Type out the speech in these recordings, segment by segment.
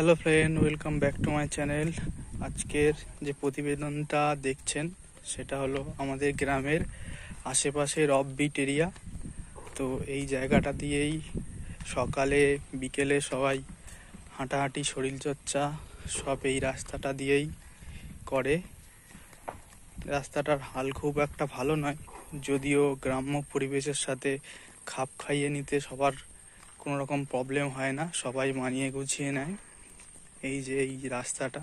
Hello friend, welcome back to my channel. আজকের যে প্রতিবেদনটা দেখছেন সেটা হলো আমাদের গ্রামের আশেপাশের অফবিট এরিয়া। তো এই জায়গাটা দিয়েই সকালে বিকেলে সবাই হাঁটাহাঁটি শরীরচর্চা সব এই রাস্তাটা দিয়েই করে। রাস্তাটার হাল খুব একটা ভালো নয়, যদিও গ্রাম্য পরিবেশের সাথে খাপ খাইয়ে নিতে সবার কোনো রকম প্রবলেম হয় না, সবাই মানিয়ে গুছিয়ে নেয়। এই যে এই রাস্তাটা,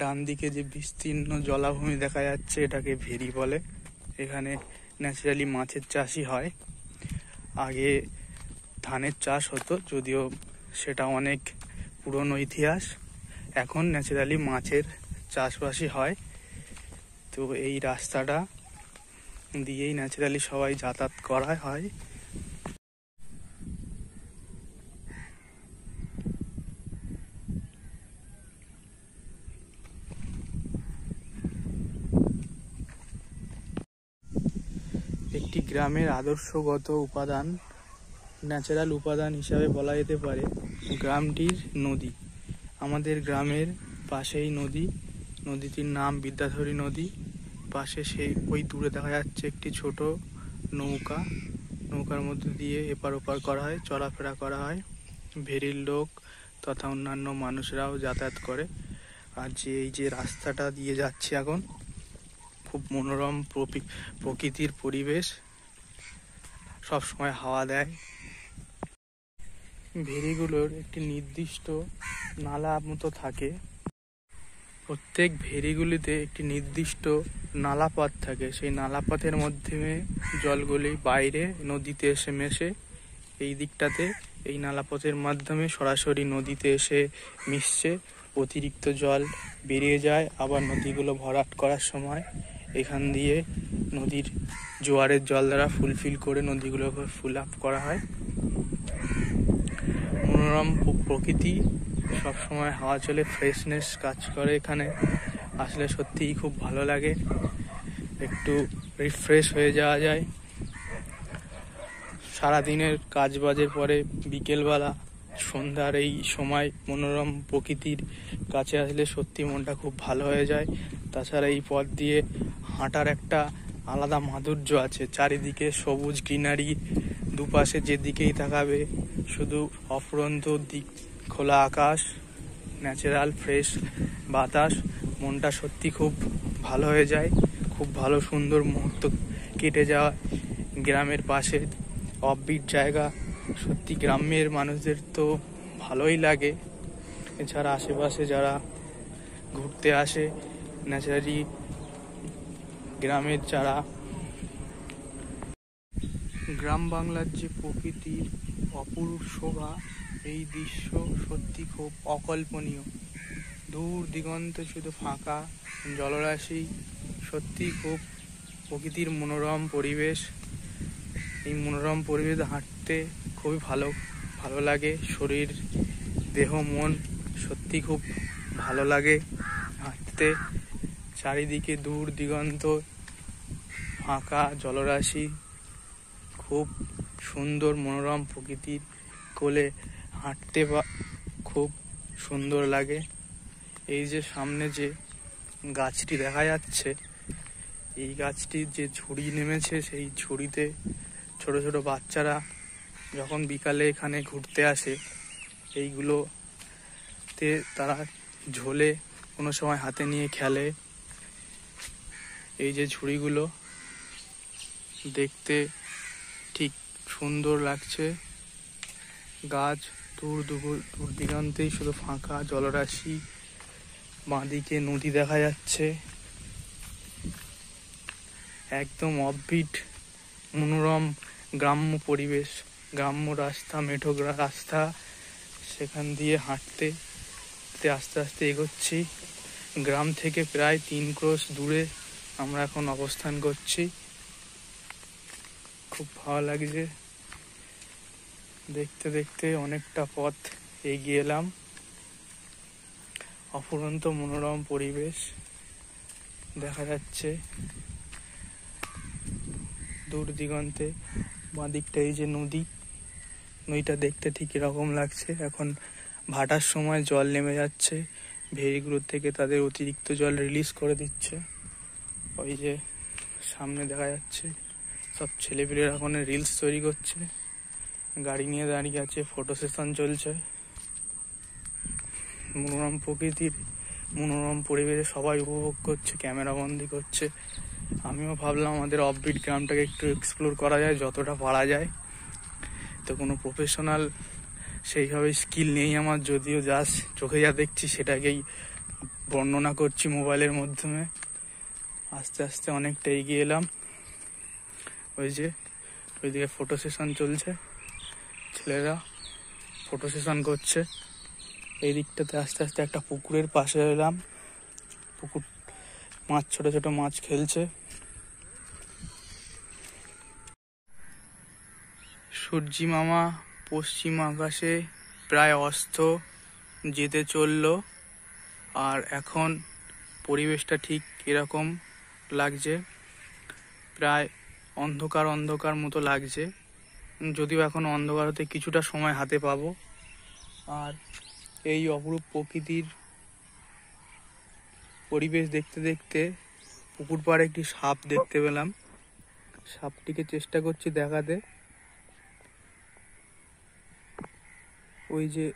ডান দিকে যে বিস্তীর্ণ জলাভূমি দেখা যাচ্ছে এটাকে ভেরি বলে। এখানে ন্যাচারালি মাছের চাষই হয়। আগে ধানের চাষ হতো, যদিও সেটা অনেক পুরনো ইতিহাস। এখন ন্যাচারালি মাছের চাষবাসই হয়। তো এই রাস্তাটা দিয়েই ন্যাচারালি সবাই যাতায়াত করা হয়। একটি গ্রামের আদর্শগত উপাদান, ন্যাচারাল উপাদান হিসাবে বলা যেতে পারে গ্রামটির নদী। আমাদের গ্রামের পাশেই নদী, নদীটির নাম বিদ্যাধরী নদী। পাশে সেই ওই দূরে দেখা যাচ্ছে একটি ছোট নৌকা, নৌকার মধ্যে দিয়ে এপার ওপার করা হয়, চলাফেরা করা হয়। ভেরির লোক তথা অন্যান্য মানুষরাও যাতায়াত করে। আর যে এই যে রাস্তাটা দিয়ে যাচ্ছে এখন, খুব মনোরম প্রকৃতির পরিবেশ, সব সময় হাওয়া দেয়। ভেরিগুলোর একটি নির্দিষ্ট নালা মতো থাকে, প্রত্যেক ভেরিগুলিতে একটি নির্দিষ্ট নালাপথ থাকে। সেই নালাপথের মাধ্যমে জলগুলি বাইরে নদীতে এসে মেশে। এই দিকটাতে এই নালাপথের মাধ্যমে সরাসরি নদীতে এসে মিশছে, অতিরিক্ত জল বেরিয়ে যায়। আবার নদীগুলো ভরাট করার সময় এখান দিয়ে নদীর জোয়ারের জল দ্বারা ফুলফিল করে নদীগুলোকে ফুল আপ করা হয়। মনোরম প্রকৃতি, সবসময় হাওয়া চলে, ফ্রেশনেস কাজ করে। এখানে আসলে সত্যিই খুব ভালো লাগে, একটু রিফ্রেশ হয়ে যাওয়া যায়। সারাদিনের কাজ বাজের পরে বিকেলবেলা সন্ধ্যার এই সময় মনোরম প্রকৃতির কাছে আসলে সত্যি মনটা খুব ভালো হয়ে যায়। তাছাড়া এই পথ দিয়ে হাঁটার একটা আলাদা মাধুর্য আছে। চারিদিকে সবুজ গ্রিনারি, দুপাশে যেদিকেই তাকাবে শুধু অফুরন্ত দিক, খোলা আকাশ, ন্যাচারাল ফ্রেশ বাতাস। মনটা সত্যি খুব ভালো হয়ে যায়, খুব ভালো সুন্দর মুহূর্ত কেটে যাওয়া। গ্রামের পাশে অফবিট জায়গা, সত্যি গ্রামের মানুষদের তো ভালোই লাগে। এছাড়া আশেপাশে যারা ঘুরতে আসে, ন্যাচারালি গ্রামের যারা, গ্রাম বাংলার যে প্রকৃতির অপরূপ শোভা, এই দৃশ্য সত্যি খুব অকল্পনীয়। দূর দিগন্তে শুধু ফাঁকা জলরাশি, সত্যি খুব প্রকৃতির মনোরম পরিবেশ। এই মনোরম পরিবেশে হাঁটতে খুবই ভালো লাগে। শরীর, দেহ, মন সত্যি খুব ভালো লাগে হাঁটতে। চারিদিকে দূর দিগন্ত ফাঁকা জলরাশি, খুব সুন্দর মনোরম প্রকৃতির কোলে হাঁটতে খুব সুন্দর লাগে। এই যে সামনে যে গাছটি দেখা যাচ্ছে, এই গাছটির যে ঝুড়ি নেমেছে, সেই ঝুড়িতে ছোট ছোট বাচ্চারা যখন বিকালে এখানে ঘুরতে আসে, এইগুলোতে তারা ঝোলে কোনো সময় হাতে নিয়ে খেলে। এই যে ঝুড়িগুলো দেখতে ঠিক সুন্দর লাগছে। গাছ, দূর দিগন্তেই শুধু ফাঁকা জলরাশি, বাঁদিকে নদী দেখা যাচ্ছে। একদম অফবিট মনোরম গ্রাম্য পরিবেশ, গ্রাম্য রাস্তা, মেঠো রাস্তা, সেখান দিয়ে হাঁটতে আস্তে আস্তে এগোচ্ছি। গ্রাম থেকে প্রায় 3 ক্রোশ দূরে আমরা এখন অবস্থান করছি। খুব ভালো লাগছে, দেখতে দেখতে অনেকটা পথ এগিয়ে এলাম। অফুরন্ত মনোরম পরিবেশ দেখা যাচ্ছে দূর দিগন্তে। বাঁ দিকটা এই যে নদীটা দেখতে ঠিক এরকম লাগছে। এখন ভাটার সময় জল নেমে যাচ্ছে, ভেড়িগুলোর থেকে তাদের অতিরিক্ত জল রিলিজ করে দিচ্ছে। ওই যে সামনে দেখা যাচ্ছে সব ছেলেপিলেরা এখন রিলস তৈরি করছে, গাড়ি নিয়ে দাঁড়িয়ে আছে, ফটো সেশন চলছে। মনোরম প্রকৃতির মনোরম পরিবেশে সবাই উপভোগ করছে, ক্যামেরা বন্দি করছে। আমিও ভাবলাম আমাদের অফবিট গ্রামটাকে একটু এক্সপ্লোর করা যায় যতটা পারা যায়। তো কোনো প্রফেশনাল সেইভাবে স্কিল নেই আমার, যদিও জাস্ট চোখে যা দেখছি সেটাকেই বর্ণনা করছি মোবাইলের মাধ্যমে। আস্তে আস্তে অনেকটা এগিয়ে এলাম। ওই যে ওইদিকে ফটো সেশন চলছে, ছেলেরা ফটো সেশন করছে। এই দিকটাতে আস্তে আস্তে একটা পুকুরের পাশে এলাম, পুকুর মাছ, ছোট ছোট মাছ খেলছে। সূর্যি মামা পশ্চিম আকাশে প্রায় অস্ত যেতে চলল, আর এখন পরিবেশটা ঠিক এরকম লাগছে, প্রায় অন্ধকার অন্ধকার মতো লাগছে, যদিও এখন অন্ধকার হতে কিছুটা সময় হাতে পাবো। আর এই অপরূপ প্রকৃতির পরিবেশ দেখতে দেখতে পুকুর পাড়ে একটি সাপ দেখতে পেলাম। সাপটিকে চেষ্টা করছি দেখাতে। ওই যে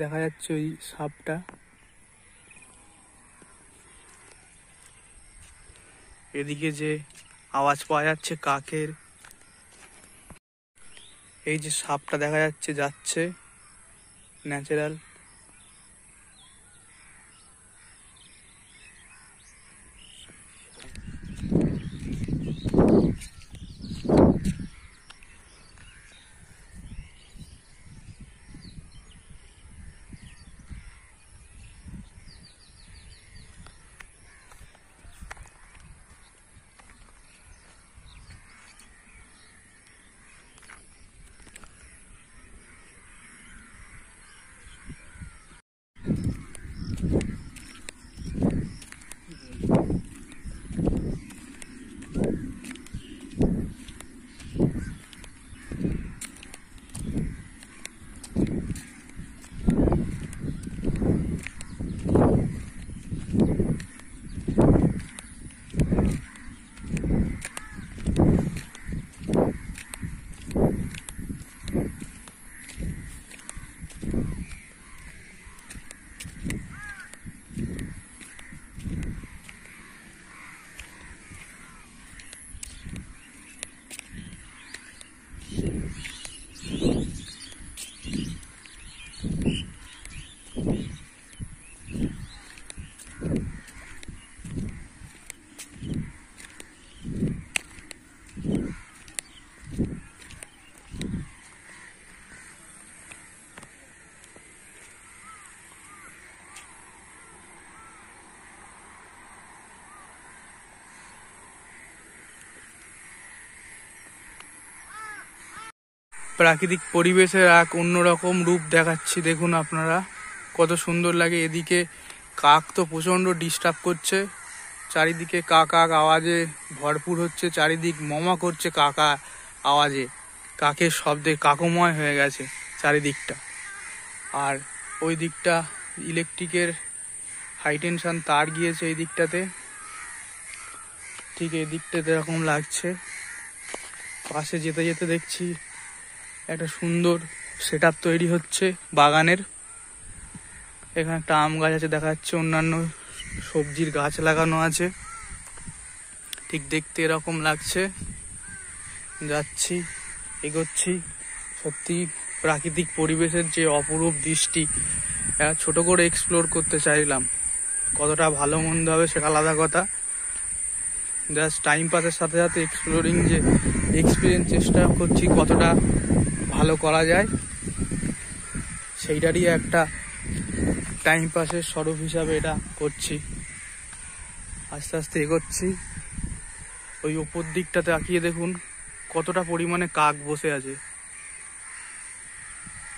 দেখা যাচ্ছে ওই সাপটা। এদিকে যে আওয়াজ পাওয়া যাচ্ছে কাকের, এই যে সাপটা দেখা যাচ্ছে যাচ্ছে ন্যাচারাল। প্রাকৃতিক পরিবেশের এক অন্যরকম রূপ দেখাচ্ছি, দেখুন আপনারা কত সুন্দর লাগে। এদিকে কাক তো প্রচণ্ড ডিস্টার্ব করছে, চারিদিকে কাক আওয়াজে ভরপুর হচ্ছে, চারিদিক মমা করছে কাকা আওয়াজে, কাকের শব্দে কাকময় হয়ে গেছে চারিদিকটা। আর ওই দিকটা ইলেকট্রিকের হাই টেনশন তার গিয়েছে এই দিকটাতে, ঠিক এই দিকটাতে এরকম লাগছে। পাশে যেতে যেতে দেখছি একটা সুন্দর সেটআপ তৈরি হচ্ছে বাগানের। এখানে একটা আম গাছ আছে দেখা যাচ্ছে, অন্যান্য সবজির গাছ লাগানো আছে, ঠিক দেখতে এরকম লাগছে। যাচ্ছি, এগোচ্ছি। সত্যি প্রাকৃতিক পরিবেশের যে অপরূপ দৃষ্টি, ছোট করে এক্সপ্লোর করতে চাইলাম। কতটা ভালো মন্দ হবে সেটা আলাদা কথা, জাস্ট টাইম পাসের সাথে সাথে এক্সপ্লোরিং যে এক্সপিরিয়েন্স চেষ্টা করছি কতটা ভালো করা যায়, সেইটারই একটা টাইম পাসের স্বরূপ হিসাবে এটা করছি। আস্তে আস্তে এগোচ্ছি। ওই ওপর দিকটা তাকিয়ে দেখুন কতটা পরিমাণে কাক বসে আছে,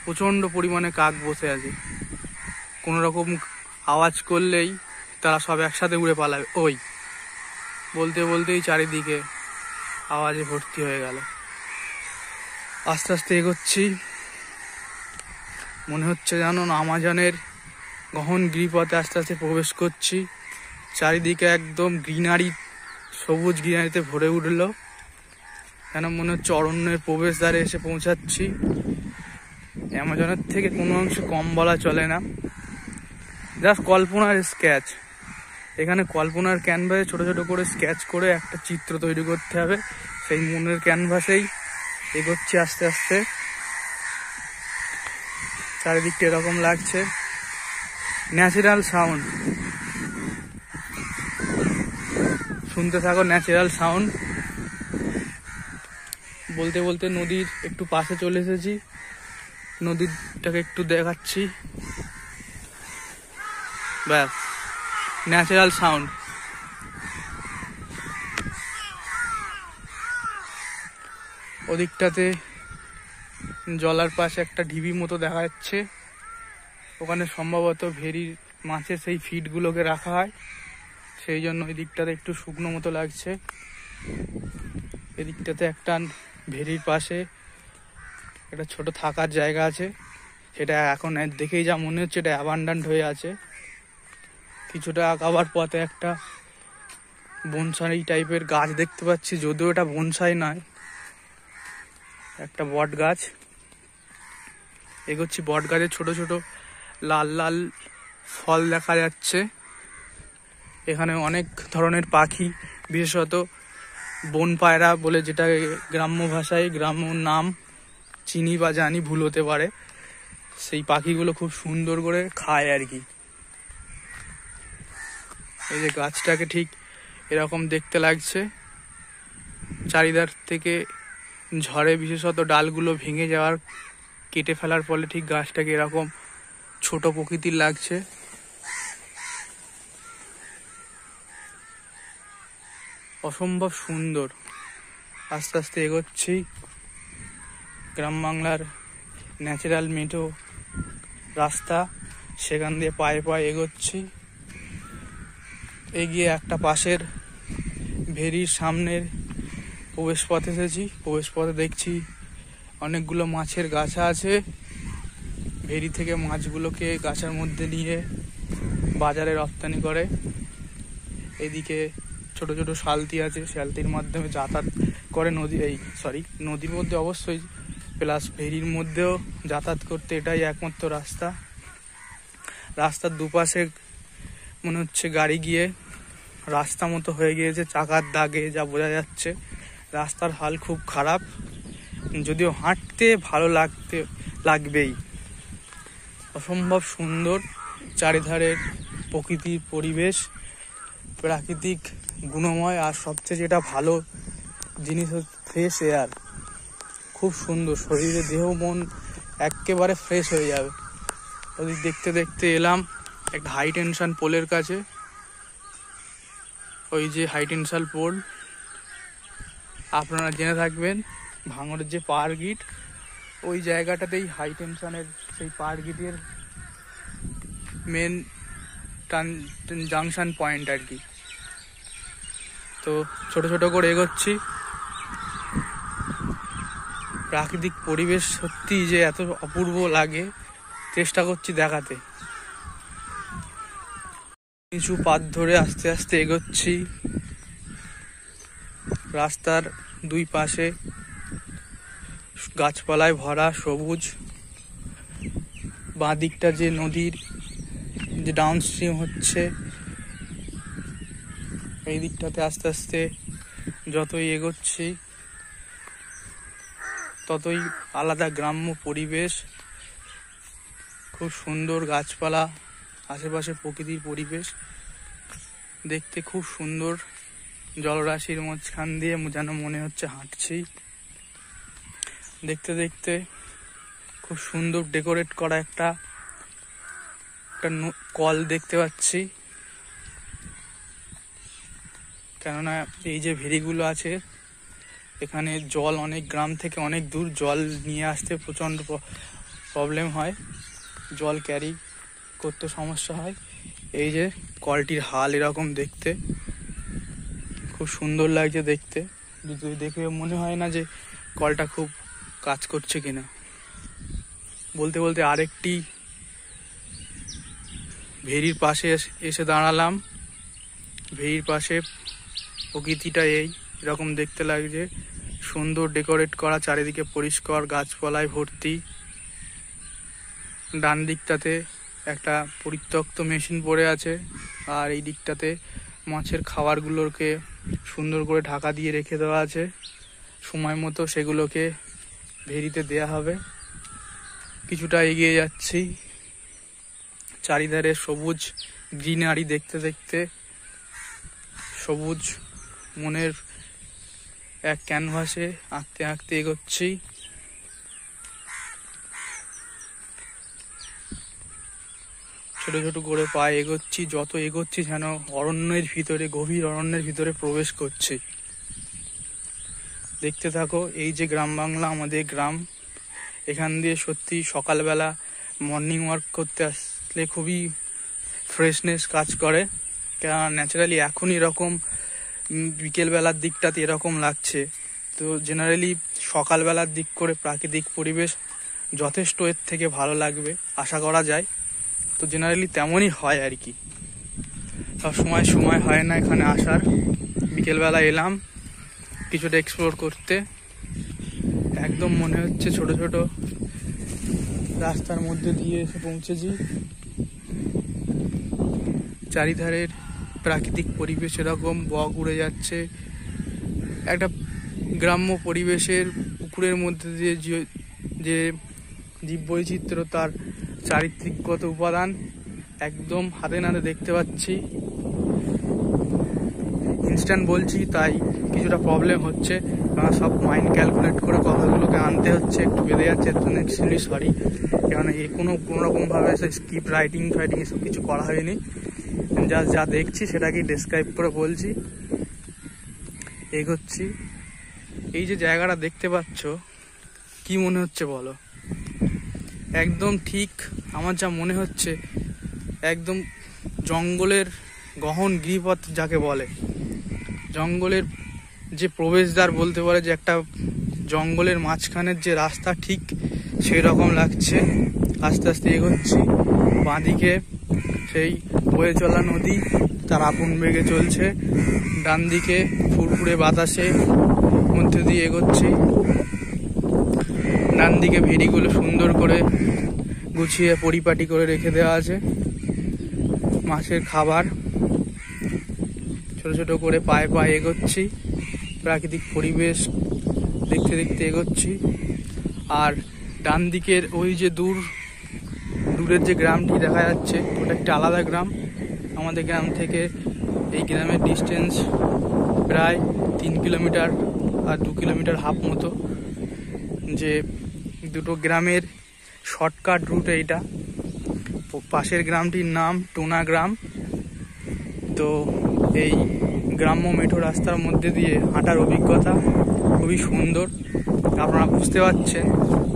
প্রচণ্ড পরিমাণে কাক বসে আছে। কোনো রকম আওয়াজ করলেই তারা সব একসাথে উড়ে পালাবে। ওই বলতে বলতেই চারিদিকে আওয়াজে ভর্তি হয়ে গেল। আস্তে আস্তে এগোচ্ছি, মনে হচ্ছে যেন আমাজনের গহন গিরিপথে আস্তে আস্তে প্রবেশ করছি। চারিদিকে একদম গ্রিনারি, সবুজ গ্রিনারিতে ভরে উঠলো, যেন মনে হচ্ছে অরণ্যের প্রবেশদ্বারে এসে পৌঁছাচ্ছি। অ্যামাজনের থেকে কোনো অংশ কম বলা চলে না, জাস্ট কল্পনার স্কেচ। এখানে কল্পনার ক্যানভাসে ছোট ছোট করে স্কেচ করে একটা চিত্র তৈরি করতে হবে, সেই মনের ক্যানভাসেই এগোচ্ছি আস্তে আস্তে। চারিদিকটা এরকম লাগছে, ন্যাচারাল সাউন্ড, শুনতে থাকো ন্যাচারাল সাউন্ড। বলতে বলতে নদীর একটু পাশে চলে এসেছি, নদীটাকে একটু দেখাচ্ছি। ব্যাস, ন্যাচারাল সাউন্ড। ওদিকটাতে জলার পাশে একটা ঢিবি মতো দেখা যাচ্ছে, ওখানে সম্ভবত ভেরির মাছের সেই ফিডগুলোকে রাখা হয়, সেই জন্য ওই দিকটাতে একটু শুকনো মতো লাগছে। এদিকটাতে একটা ভেরির পাশে একটা ছোট থাকার জায়গা আছে, সেটা এখন দেখেই যা মনে হচ্ছে এটা অ্যাবান্ডান্ট হয়ে আছে। কিছুটা আগাবার পথে একটা বনসাই টাইপের গাছ দেখতে পাচ্ছি, যদিও এটা বনসাই নয়, একটা বট গাছ। এগোচ্ছি, বট গাছের ছোট ছোট লাল লাল ফল দেখা যাচ্ছে। এখানে অনেক ধরনের পাখি, বিশেষত বন পায়রা বলে, যেটা গ্রাম্য ভাষায় গ্রাম্য নাম, চিনি বা জানি, ভুল হতে পারে। সেই পাখিগুলো খুব সুন্দর করে খায় আর কি। এই যে গাছটাকে ঠিক এরকম দেখতে লাগছে, চারিধার থেকে ঝড়ে বিশেষত ডালগুলো ভেঙে যাওয়ার, কেটে ফেলার ফলে ঠিক গাছটাকে এরকম ছোট প্রকৃতির লাগছে। অসম্ভব সুন্দর। আস্তে আস্তে এগোচ্ছি, গ্রাম বাংলার ন্যাচারাল মেঠো রাস্তা, সেখান দিয়ে পায়ে পায়ে এগোচ্ছি। এগিয়ে একটা পাশের ভেরির সামনের প্রবেশ পথে এসেছি। প্রবেশ পথে দেখছি অনেকগুলো মাছের গাছা আছে, ভেরি থেকে মাছগুলোকে গাছার মধ্যে নিয়ে বাজারে রপ্তানি করে। এদিকে ছোট ছোট শালতি আছে, শালতির মাধ্যমে যাতায়াত করে নদীর মধ্যে অবশ্যই, প্লাস ভেরির মধ্যেও যাতায়াত করতে এটাই একমাত্র রাস্তা। রাস্তার দুপাশে মনে হচ্ছে গাড়ি গিয়ে রাস্তা মতো হয়ে গিয়েছে, চাকার দাগে যা বোঝা যাচ্ছে। রাস্তার হাল খুব খারাপ, যদিও হাঁটতে ভালো লাগবেই। অসম্ভব সুন্দর চারিধারের প্রকৃতির পরিবেশ, প্রাকৃতিক গুণময়, আর সবচেয়ে যেটা ভালো জিনিস হচ্ছে ফ্রেশ এয়ার। খুব সুন্দর, শরীরে দেহ মন একেবারে ফ্রেশ হয়ে যাবে। ওদিক দেখতে দেখতে এলাম একটা হাই টেনশন পোলের কাছে। ওই যে হাই টেনশন পোল, আপনারা জেনে থাকবেন ভাঙড়ের যে পাওয়ার গ্রিড, ওই জায়গাটাতেই হাই টেনশনের সেই পাওয়ার গ্রিডের মেন জাংশন পয়েন্ট আর কি। তো ছোট ছোট করে এগোচ্ছি। প্রাকৃতিক পরিবেশ সত্যি যে এত অপূর্ব লাগে, চেষ্টা করছি দেখাতে। কিছু পাত ধরে আস্তে আস্তে এগোচ্ছি। রাস্তার দুই পাশে গাছপালায় ভরা সবুজ। বাঁ দিকটা যে নদীর যে ডাউনস্ট্রিম হচ্ছে, এই দিকটাতে আস্তে আস্তে যতই এগোচ্ছি ততই আলাদা গ্রাম্য পরিবেশ, খুব সুন্দর গাছপালা, আশেপাশে প্রকৃতির পরিবেশ দেখতে খুব সুন্দর। জলরাশির মাঝখান দিয়ে যেন মনে হচ্ছে হাঁটছি। দেখতে দেখতে খুব সুন্দর ডেকোরেট করা একটা কল দেখতে পাচ্ছি, কেননা এই যে ভেরিগুলো আছে এখানে জল অনেক গ্রাম থেকে অনেক দূর জল নিয়ে আসতে প্রচণ্ড প্রবলেম হয়, জল ক্যারি করতে সমস্যা হয়। এই যে কলটির হাল এরকম দেখতে, খুব সুন্দর লাগছে দেখতে। দেখে মনে হয় না যে কলটা খুব কাজ করছে কিনা। বলতে বলতে আরেকটি ভেরির পাশে এসে দাঁড়ালাম। ভেরির পাশে প্রকৃতিটা এরকম দেখতে লাগছে, সুন্দর ডেকোরেট করা, চারিদিকে পরিষ্কার, গাছপালায় ভর্তি। ডান দিকটাতে একটা পরিত্যক্ত মেশিন পড়ে আছে, আর এই দিকটাতে মাছের খাবারগুলোকে সুন্দর করে ঢাকা দিয়ে রেখে দেওয়া আছে। সময় মতো সেগুলোকে ভেরিতে দেয়া হবে। কিছুটা এগিয়ে যাচ্ছি, চারিধারে সবুজ গ্রিনারি দেখতে দেখতে, সবুজ মনের এক ক্যানভাসে আঁকতে আঁকতে এগোচ্ছি। ছোট ছোট করে পায়ে এগোচ্ছি, যত এগোচ্ছি যেন অরণ্যের ভিতরে, গভীর অরণ্যের ভিতরে প্রবেশ করছি। দেখতে থাকো। এই যে গ্রাম বাংলা, আমাদের গ্রাম, এখান দিয়ে সত্যি সকালবেলা মর্নিং ওয়াক করতে আসলে খুবই ফ্রেশনেস কাজ করে। কেন ন্যাচারালি এখন এরকম বিকেলবেলার দিকটাতে এরকম লাগছে, তো জেনারেলি সকালবেলার দিক করে প্রাকৃতিক পরিবেশ যথেষ্ট এর থেকে ভালো লাগবে আশা করা যায়। তো জেনারেলি তেমনই হয় আর কি, সব সময় হয় না এখানে আসার। বিকেলবেলা এলাম কিছুটা এক্সপ্লোর করতে, একদম মনে হচ্ছে ছোট ছোট রাস্তার মধ্যে দিয়ে এসে পৌঁছেছি। চারিধারের প্রাকৃতিক পরিবেশ এরকম বক উড়ে যাচ্ছে, একটা গ্রাম্য পরিবেশের পুকুরের মধ্যে দিয়ে যে জীববৈচিত্র্য, তার চারিত্রিকগত উপাদান একদম হাতে নাতে দেখতে পাচ্ছি। ইনস্ট্যান্ট বলছি তাই কিছুটা প্রবলেম হচ্ছে, কারণ সব মাইন্ড ক্যালকুলেট করে কথাগুলোকে আনতে হচ্ছে, একটু বেড়ে যাচ্ছে, এর জন্য এক্সট্রিমলি সরি। কারণ কোনো রকমভাবে স্ক্রিপ্ট রাইটিং এসব কিছু করা হয়নি, যা দেখছি সেটাকে ডেসক্রাইব করে বলছি। এগোচ্ছি। এই যে জায়গাটা দেখতে পাচ্ছ, কি মনে হচ্ছে বলো? একদম ঠিক আমার যা মনে হচ্ছে, একদম জঙ্গলের গহন গিরিপথ যাকে বলে, জঙ্গলের যে প্রবেশদ্বার বলতে পারে, যে একটা জঙ্গলের মাঝখানের যে রাস্তা, ঠিক সেই রকম লাগছে। আস্তে আস্তে এগোচ্ছি, বাঁদিকে সেই বয়ে চলা নদী তার আপন বেগে চলছে, ডান দিকে ফুরফুরে বাতাসে মধ্যে দিয়ে এগোচ্ছি। ডান দিকে ভেড়িগুলো সুন্দর করে গুছিয়ে পরিপাটি করে রেখে দেওয়া আছে, মাছের খাবার। ছোট ছোট করে পায়ে পায়ে এগোচ্ছি, প্রাকৃতিক পরিবেশ দেখতে দেখতে এগোচ্ছি। আর ডান দিকের ওই যে দূরের যে গ্রামটি দেখা যাচ্ছে, ওটা একটা আলাদা গ্রাম। আমাদের গ্রাম থেকে এই গ্রামের ডিস্টেন্স প্রায় 3 কিলোমিটার আর 2 কিলোমিটার হাফ মতো। যে দুটো গ্রামের শর্টকাট রুট এইটা। পাশের গ্রামটির নাম টোনা গ্রাম। তো এই গ্রাম্য মেঠো রাস্তার মধ্যে দিয়ে হাঁটার অভিজ্ঞতা খুবই সুন্দর, আপনারা বুঝতে পারছেন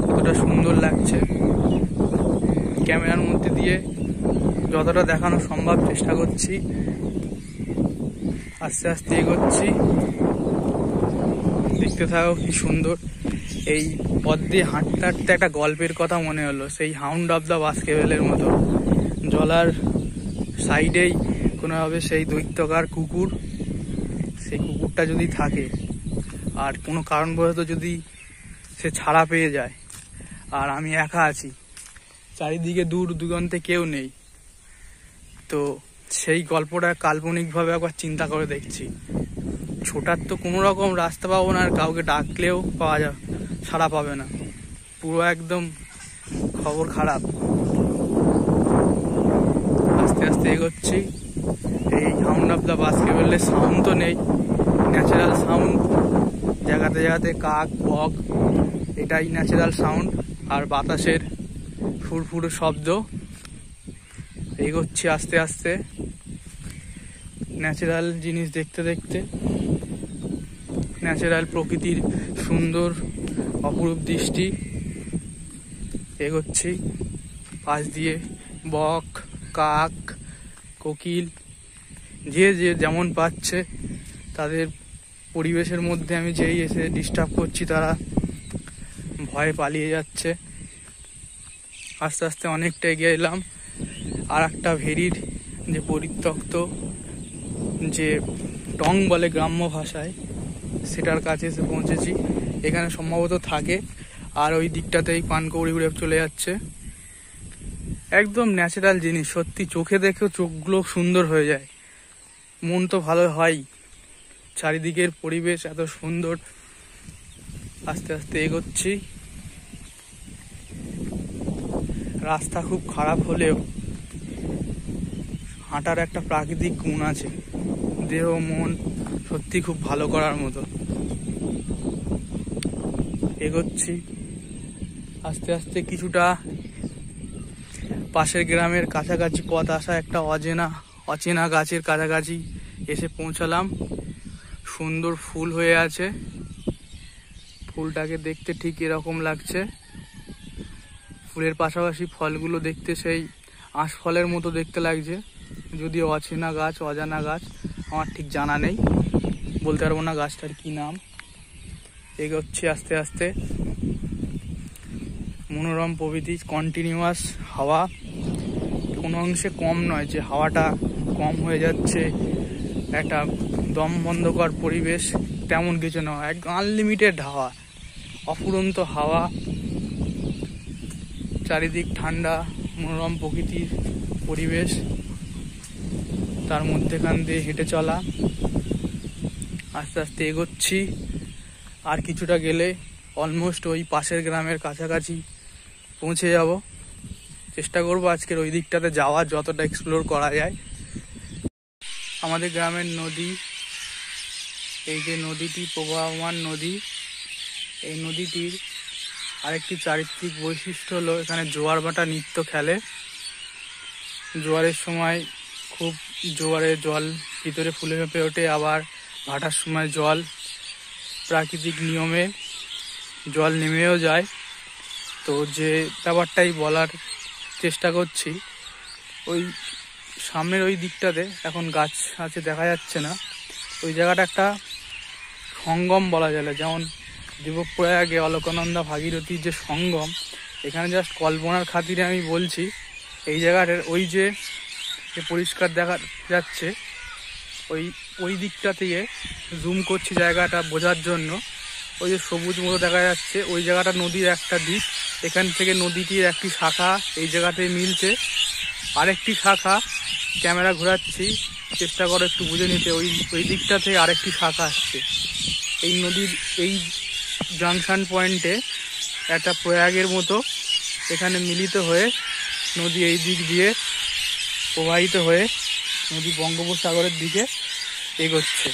কতটা সুন্দর লাগছে। ক্যামেরার মধ্যে দিয়ে যতটা দেখানো সম্ভব চেষ্টা করছি। আস্তে আস্তে এগোচ্ছি, দেখতে থাকো কি সুন্দর। এই পথ দিয়ে হাঁটতে হাঁটতে একটা গল্পের কথা মনে হলো, সেই হাউন্ড অফ দ্য বাস্কেরভিলের মতো। জলার সাইডেই কোনোভাবে সেই দৈত্যকার কুকুর, সেই কুকুরটা যদি থাকে আর কোনো কারণবশত যদি সে ছাড়া পেয়ে যায়, আর আমি একা আছি, চারিদিকে দূর দিগন্তে কেউ নেই, তো সেই গল্পটা কাল্পনিকভাবে একবার চিন্তা করে দেখছি। ছোটার তো কোনো রকম রাস্তা পাবো না, আর কাউকে ডাকলেও সাড়া পাবে না, পুরো একদম খবর খারাপ। আস্তে আস্তে এগোচ্ছি। এই হাউন্ড অফ দ্য বাস্কেরভিলের সাউন্ড তো নেই, ন্যাচারাল সাউন্ড, জায়গাতে জায়গাতে কাক বক, এটাই ন্যাচারাল সাউন্ড, আর বাতাসের ফুরফুরে শব্দ। এগোচ্ছি আস্তে আস্তে, ন্যাচারাল জিনিস দেখতে দেখতে, ন্যাচারাল প্রকৃতির সুন্দর অপরূপ দৃষ্টি। এগোচ্ছি, পাশ দিয়ে বক, কাক, কোকিল, যে যেমন পাচ্ছে তাদের পরিবেশের মধ্যে আমি যেই এসে ডিস্টার্ব করছি, তারা ভয়ে পালিয়ে যাচ্ছে। আস্তে আস্তে অনেকটা এগিয়ে এলাম। আর একটা ভেরির যে পরিত্যক্ত যে টং বলে গ্রাম্য ভাষায়, সেটার কাছে এসে পৌঁছেছি। এখানে সম্ভবত থাকে, আর ওই দিকটাতেই পানকৌড়ি উড়ে চলে যাচ্ছে। একদম ন্যাচারাল জিনিস, সত্যি চোখে দেখেও চোখগুলো সুন্দর হয়ে যায়, মন তো ভালো হয়। চারিদিকের পরিবেশ এত সুন্দর। আস্তে আস্তে এগোচ্ছি। রাস্তা খুব খারাপ হলেও হাঁটার একটা প্রাকৃতিক গুণ আছে, দেহ মন সত্যি খুব ভালো করার মতো। এগোচ্ছি আস্তে আস্তে। কিছুটা পাশের গ্রামের কাছাকাছি পথ আসা, একটা অচেনা গাছের কাছাকাছি এসে পৌঁছালাম। সুন্দর ফুল হয়ে আছে, ফুলটাকে দেখতে ঠিক এরকম লাগছে। ফুলের পাশাপাশি ফলগুলো দেখতে সেই আঁশফলের মতো দেখতে লাগছে, যদিও অচেনা গাছ, অজানা গাছ, আমার ঠিক জানা নেই, বলতে পারবো না গাছটার কি নাম। এগোচ্ছি আস্তে আস্তে। মনোরম প্রকৃতি, কন্টিনিউয়াস হাওয়া, কোনো অংশে কম নয় যে হাওয়াটা কম হয়ে যাচ্ছে, একটা দম বন্ধকর পরিবেশ, তেমন কিছু নয়। একদম আনলিমিটেড হাওয়া, অফুরন্ত হাওয়া, চারিদিক ঠান্ডা, মনোরম প্রকৃতির পরিবেশ, তার মধ্যেখান দিয়ে হেঁটে চলা। আস্তে আস্তে এগোচ্ছি। আর কিছুটা গেলে অলমোস্ট ওই পাশের গ্রামের কাছাকাছি পৌঁছে যাব। চেষ্টা করবো আজকের ওই দিকটাতে যাওয়ার, যতটা এক্সপ্লোর করা যায়। আমাদের গ্রামের নদী, এই যে নদীটি প্রবাহমান নদী, এই নদীটির আরেকটি চারিত্রিক বৈশিষ্ট্য হলো এখানে জোয়ার ভাটা নৃত্য খেলে। জোয়ারের সময় খুব জোয়ারে জল ভিতরে ফুলে ফেঁপে ওঠে, আবার ভাটার সময় জল প্রাকৃতিক নিয়মে জল নেমেও যায়। তো যে ব্যাপারটাই বলার চেষ্টা করছি, ওই সামনের ওই দিকটাতে এখন গাছ আছে দেখা যাচ্ছে না, ওই জায়গাটা একটা সঙ্গম বলা যায়। যেমন দেবপ্রয়াগে অলকানন্দা ভাগীরথীর যে সঙ্গম, এখানে জাস্ট কল্পনার খাতিরে আমি বলছি, এই জায়গাটার ওই যে পরিষ্কার দেখা যাচ্ছে, ওই দিকটা থেকে জুম করছি জায়গাটা বোঝার জন্য। ওই যে সবুজ মতো দেখা যাচ্ছে, ওই জায়গাটা নদীর একটা দিক। এখান থেকে নদীটির একটি শাখা এই জায়গাতে মিলছে, আরেকটি শাখা, ক্যামেরা ঘোরাচ্ছি, চেষ্টা করো একটু বুঝে নিতে, ওই দিকটা থেকে আরেকটি শাখা আসছে। এই নদীর এই জাংশন পয়েন্টে একটা প্রয়াগের মতো এখানে মিলিত হয়ে নদী এই দিক দিয়ে প্রবাহিত হয়ে নদী বঙ্গোপসাগরের দিকে এগোচ্ছে।